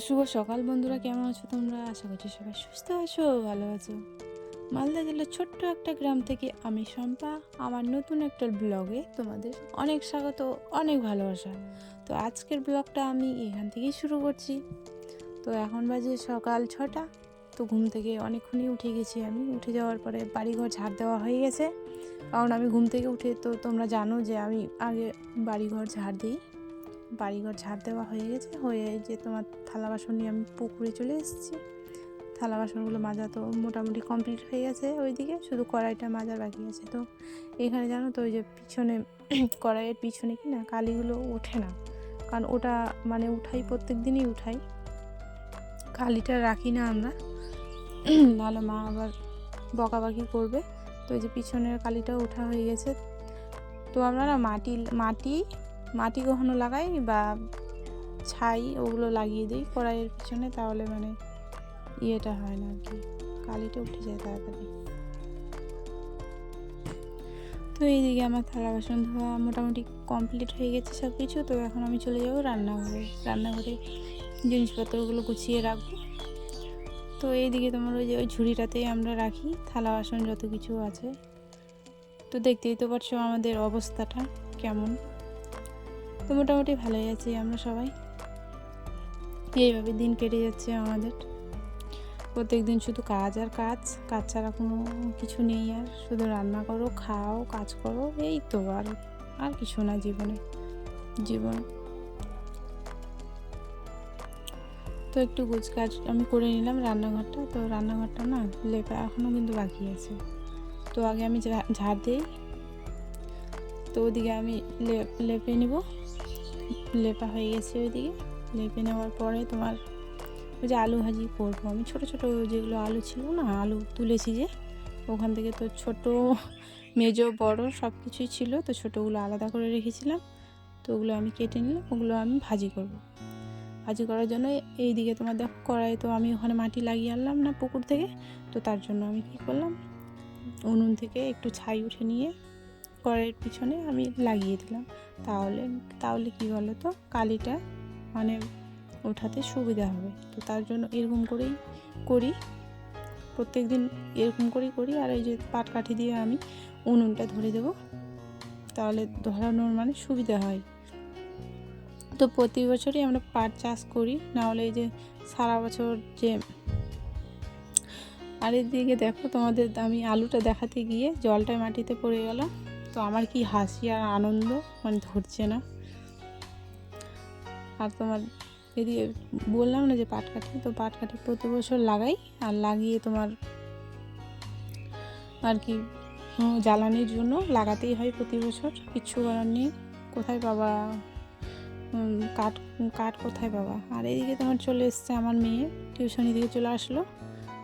শুভ সকাল বন্ধুরা, কেমন আছো তোমরা? আশা করছি সবাই সুস্থ আছো, ভালো আছো। মালদা জেলার ছোট্ট একটা গ্রাম থেকে আমি শম্পা, আমার নতুন একটা ব্লগে তোমাদের অনেক স্বাগত, অনেক ভালোবাসা। তো আজকের ব্লগটা আমি এখান থেকেই শুরু করছি। তো এখন বাজে সকাল 6টা। তো ঘুম থেকে অনেকক্ষণই উঠে গেছি। আমি উঠে যাওয়ার পরে বাড়িঘর ঝাড় দেওয়া হয়ে গেছে, কারণ আমি ঘুম থেকে উঠে তো তোমরা জানো যে আমি আগে বাড়িঘর ঝাড় দিই। বাড়িঘর ঝাড় দেওয়া হয়ে গেছে, হয়ে যে তোমার থালা বাসন নিয়ে আমি পুকুরে চলে এসেছি। থালা বাসনগুলো মাজা তো মোটামুটি কমপ্লিট হয়ে গেছে, ওইদিকে শুধু কড়াইটা মাজার বাকি আছে। তো এখানে জানো তো ওই যে পিছনে কড়াইয়ের পিছনে কি না কালিগুলো ওঠে না, কারণ ওটা মানে উঠাই, প্রত্যেক দিনই উঠাই, কালিটা রাখি না আমরা, নাহলে মা আবার বকাবাকি করবে। তো এই যে পিছনের কালিটাও ওঠা হয়ে গেছে। তো আমরা না মাটি কখনো লাগাই বা ছাই ওগুলো লাগিয়ে দিই কড়াইয়ের পিছনে, তাহলে মানে ইয়েটা হয় না আর কি, কালিটা উঠে যায় তাড়াতাড়ি। তো এইদিকে আমার থালা বাসন ধোয়া মোটামুটি কমপ্লিট হয়ে গেছে সব কিছু। তো এখন আমি চলে যাবো রান্নাঘরে জিনিসপত্রগুলো গুছিয়ে রাখবো। তো এইদিকে তোমার ওই যে ওই ঝুড়িটাতেই আমরা রাখি থালা বাসন যত কিছু আছে। তো দেখতেই তো পারছো আমাদের অবস্থাটা কেমন। তো মোটামুটি ভালোই আছি আমরা সবাই, এইভাবে দিন কেটে যাচ্ছে আমাদের। প্রত্যেক দিন শুধু কাজ আর কাজ, কাজ ছাড়া কোনো কিছু নেই। আর শুধু রান্না করো, খাও, কাজ করো, এই তো। আর কিছু না জীবন। তো একটু কাজ আমি করে নিলাম রান্নাঘরটা। তো রান্নাঘরটা না লেপা এখনও কিন্তু বাকি আছে। তো আগে আমি ঝাড় দিই, তো ওদিকে আমি লেপে নিব। লেপা হয়ে গেছে ওইদিকে। লেপে নেওয়ার পরে তোমার ওই যে আলু ভাজি করবো আমি। ছোটো ছোটো যেগুলো আলু ছিল না, আলু তুলেছি যে ওখান থেকে, তো ছোটো মেজো বড় সব কিছুই ছিল। তো ছোটোগুলো আলাদা করে রেখেছিলাম, তো ওগুলো আমি কেটে নিলাম। ওগুলো আমি ভাজি করার জন্য এইদিকে তোমার দেখো কড়াই, তো আমি ওখানে মাটি লাগিয়ে আনলাম না পুকুর থেকে। তো তার জন্য আমি কি করলাম, উনুন থেকে একটু ছাই উঠে নিয়ে কড়াইয়ের পিছনে আমি লাগিয়ে দিলাম। তাহলে কি বলো তো, কালিটা মানে ওঠাতে সুবিধা হবে। তো তার জন্য এরকম করেই করি, প্রত্যেক দিন এরকম করেই করি। আর এই যে পাটকাঠি দিয়ে আমি উনুনটা ধরে দেবো, তাহলে ধরানোর মানে সুবিধা হয়। তো প্রতি বছরই আমরা পাট চাষ করি, না হলে এই যে সারা বছর যে। আর এদিকে দেখো তোমাদের আমি আলুটা দেখাতে গিয়ে জলটা মাটিতে পড়ে গেল। তো আমার কি হাসি আর আনন্দ, মানে ধরছে না। আর তোমার এদিকে বললাম না যে পাটকাঠি, তো পাটকাঠি প্রতি বছর লাগাই। আর লাগিয়ে তোমার আর কি জ্বালানির জন্য লাগাতেই হয় প্রতি বছর, কিচ্ছু করার নেই। কোথায় পাবা কাঠ কোথায় পাবা। আর এইদিকে তোমার চলে এসছে আমার মেয়ে, টিউশনি দিকে চলে আসলো।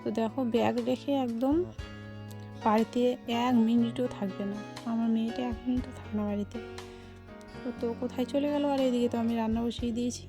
তো দেখো ব্যাগ রেখে একদম বাড়িতে 1 মিনিটও থাকবে না। আমার মেয়েটা 1 মিনিটও থাকে না বাড়িতে। তো কোথায় চলে গেল। আর এইদিকে তো আমি রান্না বসিয়ে দিয়েছি।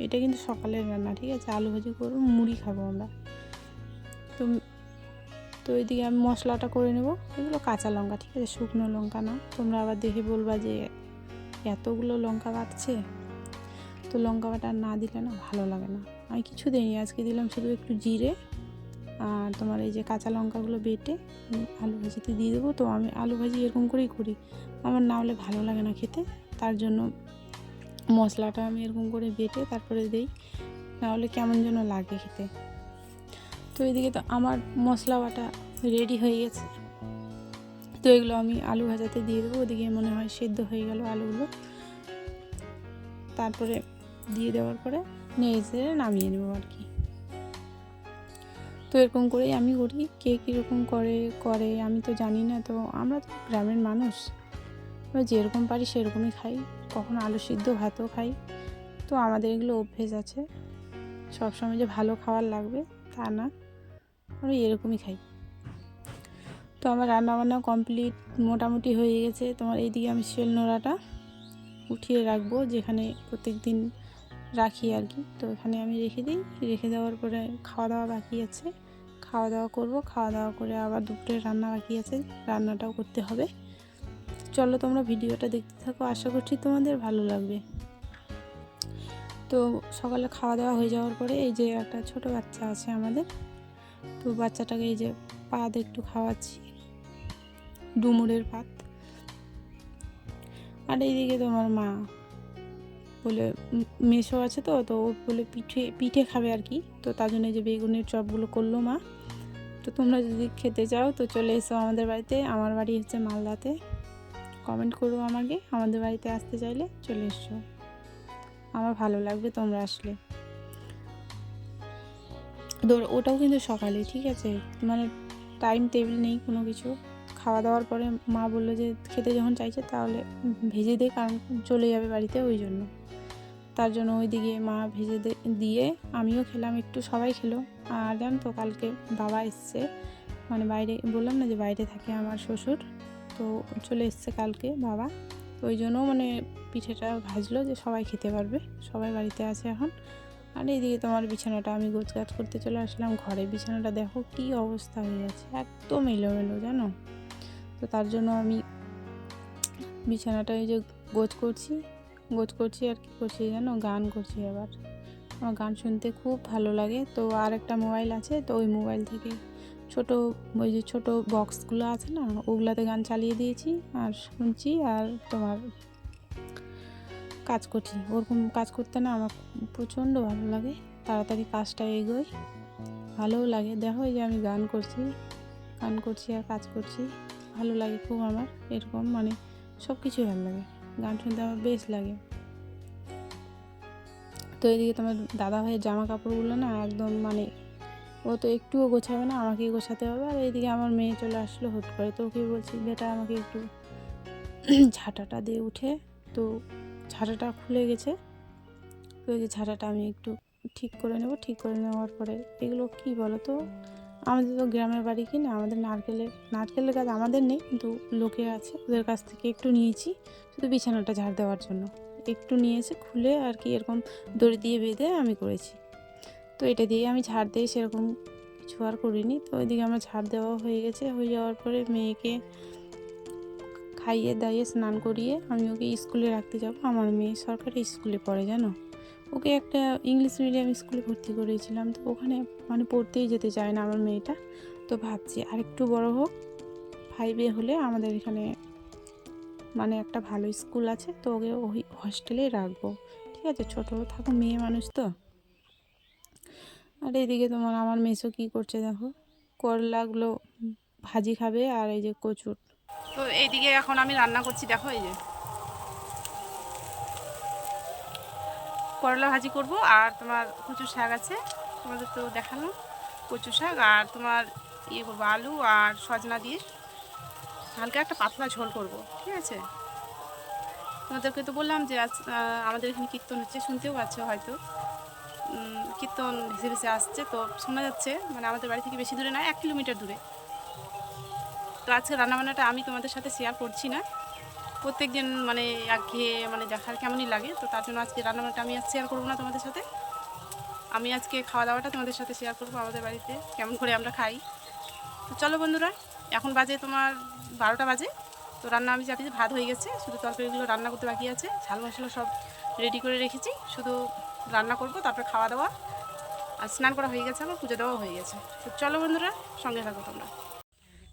এটা কিন্তু সকালের রান্না, ঠিক আছে, আলু ভাজি করবো, মুড়ি খাবো আমরা। তো এইদিকে আমি মশলাটা করে নেব। এগুলো কাঁচা লঙ্কা, ঠিক আছে, শুকনো লঙ্কা না। তোমরা আবার দেখে বলবা যে এতগুলো লঙ্কা বাটছে। তো লঙ্কা বাটা না দিলে না ভালো লাগে না। আমি কিছু দিইনি, আজকে দিলাম শুধু একটু জিরে আর তোমার এই যে কাঁচা লঙ্কাগুলো বেটে আলু ভাজিতে দিয়ে দেবো। তো আমি আলু ভাজি এরকম করেই করি, আমার না হলে ভালো লাগে না খেতে। তার জন্য মশলাটা আমি এরকম করে বেটে তারপরে দিই, না হলে কেমন যেন লাগে খেতে। তো এইদিকে তো আমার মশলা বাটা রেডি হয়ে গেছে। তো এগুলো আমি আলু ভাজাতে দিয়ে দেবো। ওদিকে মনে হয় সেদ্ধ হয়ে গেল আলুগুলো। তারপরে দিয়ে দেওয়ার পরে নেড়ে নামিয়ে নেবো আর কি। তো এরকম করেই আমি করি। কে কীরকম করে আমি তো জানি না। তো আমরা তো গ্রামের মানুষ, যেরকম পারি সেরকমই খাই। কখনো আলু সিদ্ধ ভাতও খাই। তো আমাদের এগুলো অভ্যেস আছে, সবসময় যে ভালো খাবার লাগবে তা না, আমরা এরকমই খাই। তো আমার রান্নাবান্না কমপ্লিট মোটামুটি হয়ে গেছে। তোমার এইদিকে আমি শিল নোড়াটা উঠিয়ে রাখবো, যেখানে প্রত্যেক দিন রাখি আর কি। তো এখানে আমি রেখে দিই। রেখে দেওয়ার পরে খাওয়া দাওয়া বাকি আছে, খাওয়া দাওয়া করবো। খাওয়া দাওয়া করে আবার দুপুরে রান্না বাকি আছে, রান্নাটাও করতে হবে। চলো তোমরা ভিডিওটা দেখতে থাকো, আশা করছি তোমাদের ভালো লাগবে। তো সকালে খাওয়া দাওয়া হয়ে যাওয়ার পরে এই যে একটা ছোট বাচ্চা আছে আমাদের, তো বাচ্চাটাকে এই যে পাত একটু খাওয়াচ্ছি, ডুমুরের পাত। আর এইদিকে তোমার মা বলে মেসো আছে, তো তো ও বলে পিঠে খাবে আর কি, তো তার জন্য যে বেগুনের চপগুলো করলো মা। তো তোমরা যদি খেতে চাও তো চলে এসো আমাদের বাড়িতে। আমার বাড়ি হচ্ছে মালদাতে। কমেন্ট করো আমাকে, আমাদের বাড়িতে আসতে চাইলে চলে এসো, আমার ভালো লাগবে তোমরা আসলে। ওটাও কিন্তু সকালে, ঠিক আছে, মানে টাইম টেবিল নেই কোনো কিছু। খাওয়া দাওয়ার পরে মা বললো যে খেতে যখন চাইছে তাহলে ভেজে দে, কারণ চলে যাবে বাড়িতে, ওই জন্য। তার জন্য ওইদিকে মা ভেজে দিয়ে আমিও খেলাম একটু, সবাই খেলো। আর জানো তো কালকে বাবা এসছে, মানে বাইরে, বললাম না যে বাইরে থাকে আমার শ্বশুর, তো চলে এসছে কালকে বাবা, তো ওই জন্য মানে পিঠেটা ভাজলো যে সবাই খেতে পারবে, সবাই বাড়িতে আছে এখন। আর এইদিকে তোমার বিছানাটা আমি গোছগাছ করতে চলে আসলাম ঘরে। বিছানাটা দেখো কি অবস্থা হয়ে গেছে, একদম এলোমেলো জানো। তো তার জন্য আমি বিছানাটা এই যে গোছ করছি আর কি করছি জানো, গান করছি। আবার আমার গান শুনতে খুব ভালো লাগে। তো আর একটা মোবাইল আছে, তো ওই মোবাইল থেকে ওই যে ছোটো বক্সগুলো আছে না, ওগুলাতে গান চালিয়ে দিয়েছি আর শুনছি, আর তোমার কাজ করছি। ওরকম কাজ করতে না আমার প্রচণ্ড ভালো লাগে, তাড়াতাড়ি কাজটা এগোয়, ভালোও লাগে। দেখো এই যে আমি গান করছি আর কাজ করছি, ভালো লাগে খুব আমার। এরকম মানে সব কিছুই ভালো লাগে, গান শুনতে আমার বেশ লাগে। তো এদিকে তোমার দাদা ভাইয়ের জামা কাপড়গুলো না একদম মানে ও তো একটুও গোছাবে না, আমাকেই গোছাতে হবে। আর এইদিকে আমার মেয়ে চলে আসলো হুট করে, তো ওকে বলছি বেটা আমাকে একটু ঝাঁটাটা দিয়ে উঠে। তো ঝাঁটাটা খুলে গেছে, তো ওই যে ঝাঁটাটা আমি একটু ঠিক করে নেওয়ার পরে, এগুলো কি বলো তো, আমাদের তো গ্রামের বাড়ি, কি না, আমাদের নারকেলের গাছ আমাদের নেই, কিন্তু লোকের আছে, ওদের কাছ থেকে একটু নিয়েছি শুধু বিছানাটা ঝাড় দেওয়ার জন্য। একটু নিয়েছে খুলে আর কি, এরকম দড়ি দিয়ে বেঁধে আমি করেছি। তো এটা দিয়ে আমি ঝাড় দিয়ে সেরকম কিছু আর করিনি। তো ওইদিকে আমার ঝাড় দেওয়া হয়ে গেছে, হয়ে যাওয়ার পরে মেয়েকে খাইয়ে দাইয়ে স্নান করিয়ে আমি ওকে স্কুলে রাখতে যাব। আমার মেয়ে সরকারি স্কুলে পড়ে জানো, ওকে একটা ইংলিশ মিডিয়াম স্কুলে ভর্তি করেছিলাম, তো ওখানে মানে পড়তেই যেতে চায় না আমার মেয়েটা। তো ভাবছি আর একটু বড় হোক, 5 হলে আমাদের এখানে মানে একটা ভালো স্কুল আছে, তো ওকে ওই হস্টেলেই রাখবো, ঠিক আছে, ছোটো থাকো, মেয়ে মানুষ তো। আর এইদিকে তোমার আমার মেসো কী করছে দেখো, করলাগুলো ভাজি খাবে, আর এই যে কচুর। তো এইদিকে এখন আমি রান্না করছি, দেখো এই যে করলা ভাজি করব, আর তোমার কচু শাক আছে, তোমাদের তো দেখালাম, কচু শাক, আর তোমার ইয়ে করবো আলু আর সজনা দিয়ে হালকা একটা পাতলা ঝোল করব, ঠিক আছে। তোমাদেরকে তো বললাম যে আজ আমাদের এখানে কীর্তন হচ্ছে, শুনতেও পাচ্ছ হয়তো, কীর্তন ভেসে ভেসে আসছে, তো শোনা যাচ্ছে, মানে আমাদের বাড়ি থেকে বেশি দূরে নয়, 1 কিলোমিটার দূরে। তো আজকে রান্নাবান্নাটা আমি তোমাদের সাথে শেয়ার করছি না, প্রত্যেক দিন মানে একঘেয়ে মানে দেখার কেমনই লাগে, তো তার জন্য আজকে রান্নাবান্নাটা আমি আর শেয়ার করবো না তোমাদের সাথে। আমি আজকে খাওয়া দাওয়াটা তোমাদের সাথে শেয়ার করবো, আমাদের বাড়িতে কেমন করে আমরা খাই। তো চলো বন্ধুরা, এখন বাজে তোমার 12টা বাজে। তো রান্না আমি জানি যে ভাত হয়ে গেছে, শুধু তরকারিগুলো রান্না করতে বাকি আছে, ঝাল মশলা সব রেডি করে রেখেছি, শুধু রান্না করব, তারপরে খাওয়া দাওয়া। আর স্নান করা হয়ে গেছে, আমার পুজো দেওয়া হয়ে গেছে। তো চলো বন্ধুরা, সঙ্গে থাকো তোমরা।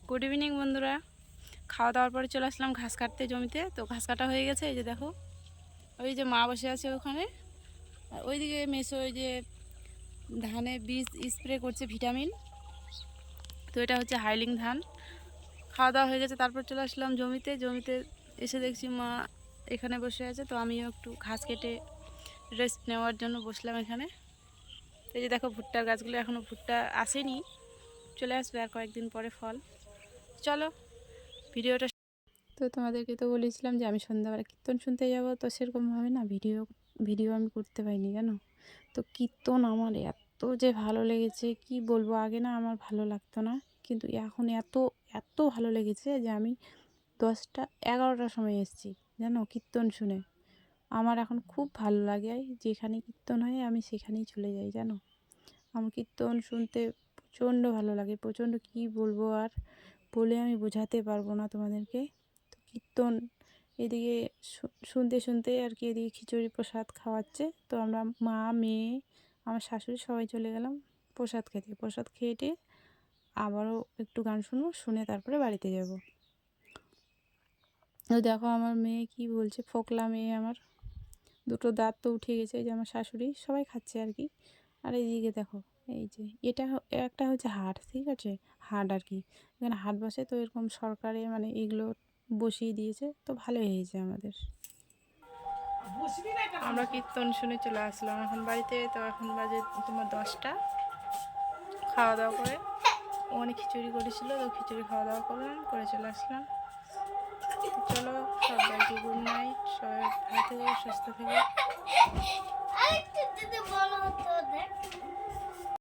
গুড ইভিনিং বন্ধুরা, খাওয়া দাওয়ার পরে চলে আসলাম ঘাস কাটতে জমিতে। তো ঘাস কাটা হয়ে গেছে, এই যে দেখো, ওই যে মা বসে আছে ওখানে, আর ওইদিকে মেসো ওই যে ধানে বীজ স্প্রে করছে ভিটামিন, তো এটা হচ্ছে হাইলিং ধান। খাওয়া দাওয়া হয়ে গেছে, তারপর চলে আসলাম জমিতে এসে দেখছি মা এখানে বসে আছে, তো আমিও একটু ঘাস কেটে রেস্ট নেওয়ার জন্য বসলাম এখানে। তো এই যে দেখো ভুট্টার গাছগুলো, এখনও ভুট্টা আসেনি, চলে আসবে আর কয়েকদিন পরে ফল। চলো ভিডিওটা, তো তোমাদেরকে তো বলেছিলাম যে আমি সন্ধ্যাবেলা কীর্তন শুনতে যাব, তো সেরকমভাবে না ভিডিও আমি করতে পারিনি জানো। তো কীর্তন আমার এত যে ভালো লেগেছে কি বলবো, আগে না আমার ভালো লাগতো না, কিন্তু এখন এত এত ভালো লেগেছে যে আমি 10টা 11টার সময় এসেছি জানো কীর্তন শুনে। আমার এখন খুব ভালো লাগে, যেখানে কীর্তন হয় আমি সেখানেই চলে যাই জানো। আমার কীর্তন শুনতে প্রচণ্ড ভালো লাগে, প্রচণ্ড, কি বলবো আর বলে আমি বোঝাতে পারবো না তোমাদেরকে। তো কীর্তন এদিকে শুনতে শুনতে আর কি এদিকে খিচুড়ি প্রসাদ খাওয়াচ্ছে। তো আমরা মা, মেয়ে, আমার শাশুড়ি সবাই চলে গেলাম প্রসাদ খেতে। প্রসাদ খেয়ে টেয়ে আবারও একটু গান শুনবো, শুনে তারপরে বাড়িতে যাব। তো দেখো আমার মেয়ে কি বলছে, ফোকলা মেয়ে আমার, দুটো দাঁত তো উঠে গেছে। এই যে আমার শাশুড়ি সবাই খাচ্ছে আর কি। আর এইদিকে দেখো, এই যে একটা হচ্ছে হাট, ঠিক আছে, হাট আর কি, এখানে হাট বসে। তো এরকম সরকারে মানে এগুলো বসিয়ে দিয়েছে, তো ভালোই হয়েছে আমাদের। আমরা কীর্তন শুনে চলে আসলাম এখন বাড়িতে। তো এখন বাজে তোমার 10টা। খাওয়া দাওয়া করে অনেক খিচুড়ি করেছিল, তো খিচুড়ি খাওয়া দাওয়া করলাম, করে চলে আসলাম। চলো সবাইকে গুড নাইট, সবাই ভালো থেকো, সুস্থ থেকো।